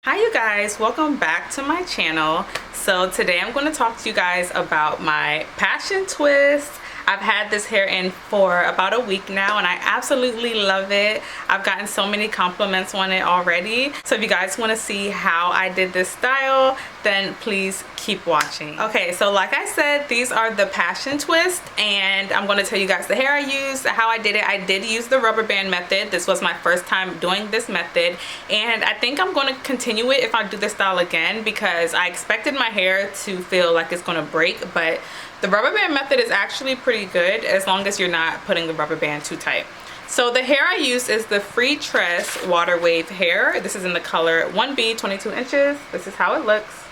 Hi you guys, welcome back to my channel. So today I'm going to talk to you guys about my passion twist. I've had this hair in for about a week now and I absolutely love it. I've gotten so many compliments on it already. So if you guys want to see how I did this style, then please keep watching. Okay, so like I said, these are the passion twist and I'm going to tell you guys the hair I used, how I did it. I did use the rubber band method. This was my first time doing this method and I think I'm going to continue it if I do this style again because I expected my hair to feel like it's going to break, but the rubber band method is actually pretty good as long as you're not putting the rubber band too tight. So the hair I used is the Free Tress Water Wave hair. This is in the color 1B, 22 inches. This is how it looks.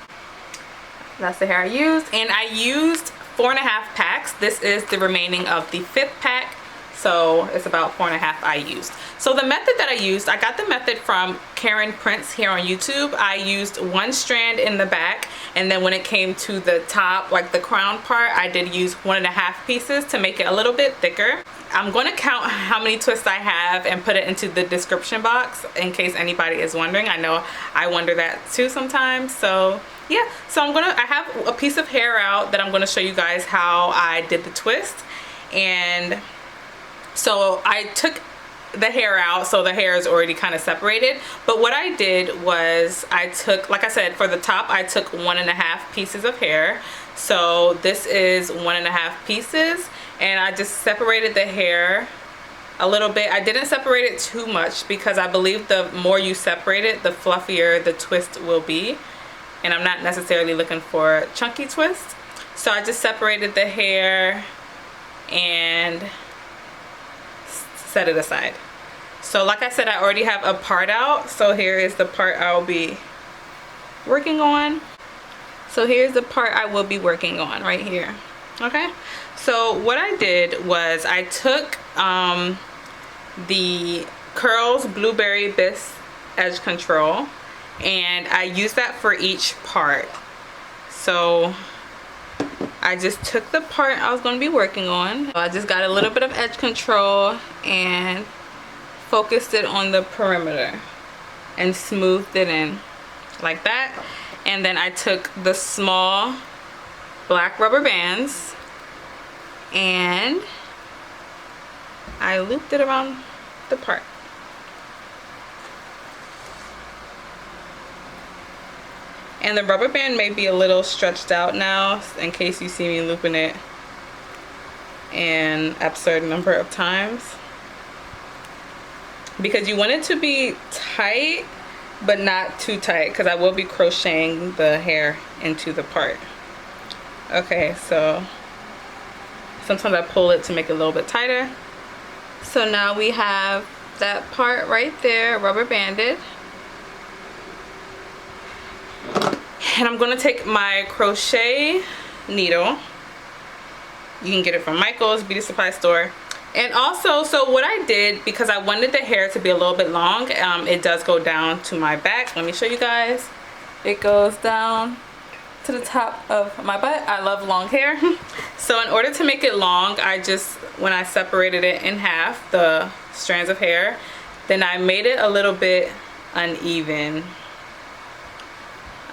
That's the hair I used. And I used 4.5 packs. This is the remaining of the 5th pack. So it's about 4.5 I used. So the method that I used, I got the method from Caryn Prince here on YouTube. I used 1 strand in the back, and then when it came to the top, like the crown part, I did use 1.5 pieces to make it a little bit thicker. I'm going to count how many twists I have and put it into the description box in case anybody is wondering. I know I wonder that too sometimes. So yeah, so I have a piece of hair out that I'm going to show you guys how I did the twist. And so I took the hair out, so the hair is already kind of separated, but what I did was I took, like I said, for the top I took 1.5 pieces of hair. So this is 1.5 pieces and I just separated the hair a little bit. I didn't separate it too much because I believe the more you separate it, the fluffier the twist will be, and I'm not necessarily looking for a chunky twist. So I just separated the hair and set it aside. So like I said, I already have a part out, so here is the part I'll be working on. So here's the part I will be working on right here. Okay, so what I did was I took the Curls Blueberry Biss Edge Control and I used that for each part. So I just took the part I was going to be working on. I just got a little bit of edge control and focused it on the perimeter and smoothed it in like that. And then I took the small black rubber bands and I looped it around the part. And the rubber band may be a little stretched out now in case you see me looping it an absurd number of times, because you want it to be tight but not too tight because I will be crocheting the hair into the part. Okay, so sometimes I pull it to make it a little bit tighter. So now we have that part right there rubber banded. And I'm going to take my crochet needle. You can get it from Michael's beauty supply store. And also, so what I did, because I wanted the hair to be a little bit long, it does go down to my back. Let me show you guys. It goes down to the top of my butt. I love long hair. So in order to make it long, when I separated it in half, the strands of hair, then I made it a little bit uneven.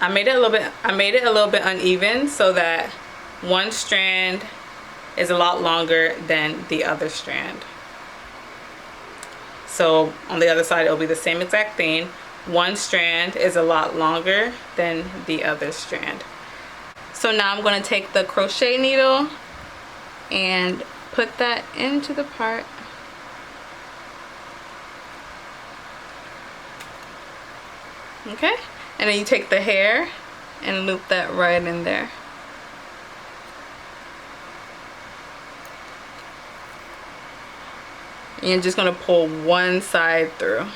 I made it a little bit uneven so that one strand is a lot longer than the other strand. So on the other side it'll be the same exact thing. One strand is a lot longer than the other strand. So now I'm going to take the crochet needle and put that into the part. Okay, and then you take the hair and loop that right in there. And you're just going to pull one side through.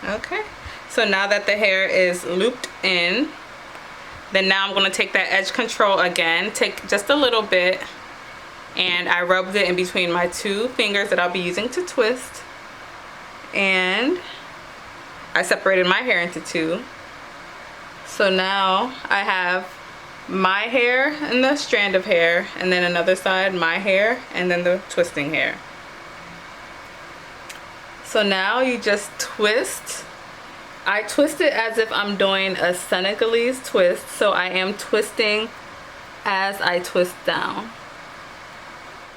Okay, so now that the hair is looped in, then now I'm going to take that edge control again, take just a little bit, and I rubbed it in between my 2 fingers that I'll be using to twist. And I separated my hair into 2. So now I have my hair and the strand of hair, and then another side my hair and then the twisting hair. So now you just twist. I twist it as if I'm doing a Senegalese twist, so I am twisting as I twist down.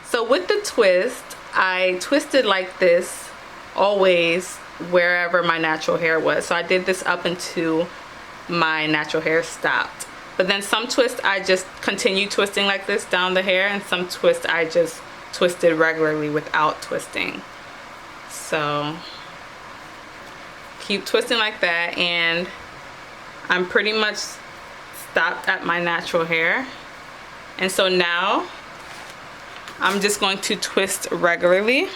So with the twist, I twisted like this always wherever my natural hair was. So I did this up until my natural hair stopped. But then some twists I just continue twisting like this down the hair, and some twists I just twisted regularly without twisting. So keep twisting like that, and I'm pretty much stopped at my natural hair. And so now I'm just going to twist regularly.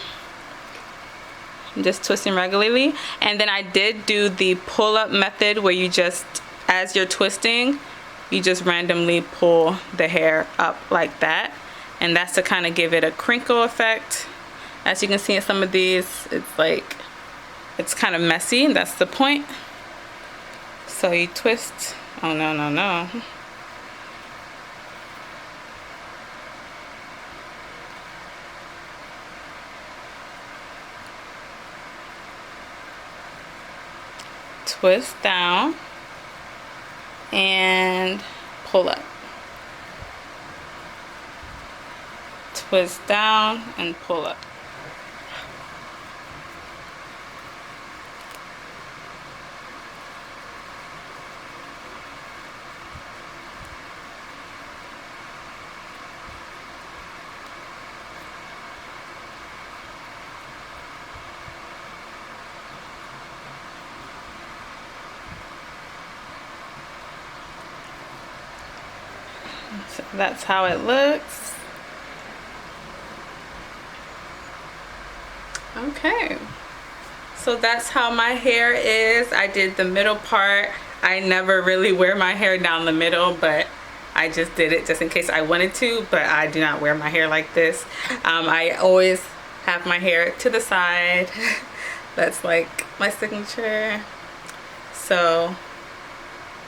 I'm just twisting regularly. And then I did do the pull-up method where you just, as you're twisting, you just randomly pull the hair up like that. And that's to kind of give it a crinkle effect. As you can see in some of these, it's like, it's kind of messy, and that's the point. So you twist. Oh, no, no, no. Twist down and pull up. Twist down and pull up. So that's how it looks. Okay, so that's how my hair is. I did the middle part. I never really wear my hair down the middle, but I just did it just in case I wanted to, but I do not wear my hair like this. I always have my hair to the side. That's like my signature. So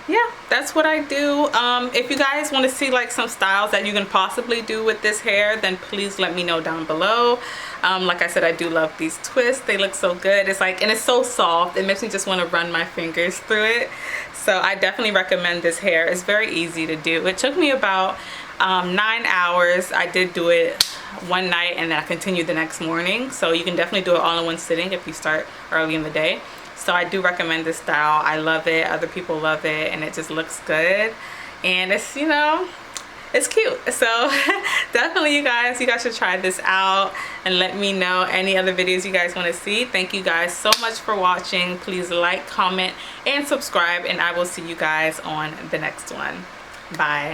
yeah, that's what I do. If you guys want to see like some styles that you can possibly do with this hair, then please let me know down below. Like I said, I do love these twists. They look so good. It's like, and it's so soft. It makes me just want to run my fingers through it. So I definitely recommend this hair. It's very easy to do. It took me about 9 hours. I did do it one night and then I continued the next morning. So you can definitely do it all in one sitting if you start early in the day. So I do recommend this style. I love it. Other people love it, and it just looks good. And it's, you know, it's cute. So definitely you guys should try this out and let me know any other videos you guys want to see. Thank you guys so much for watching. Please like, comment, and subscribe, and I will see you guys on the next one. Bye.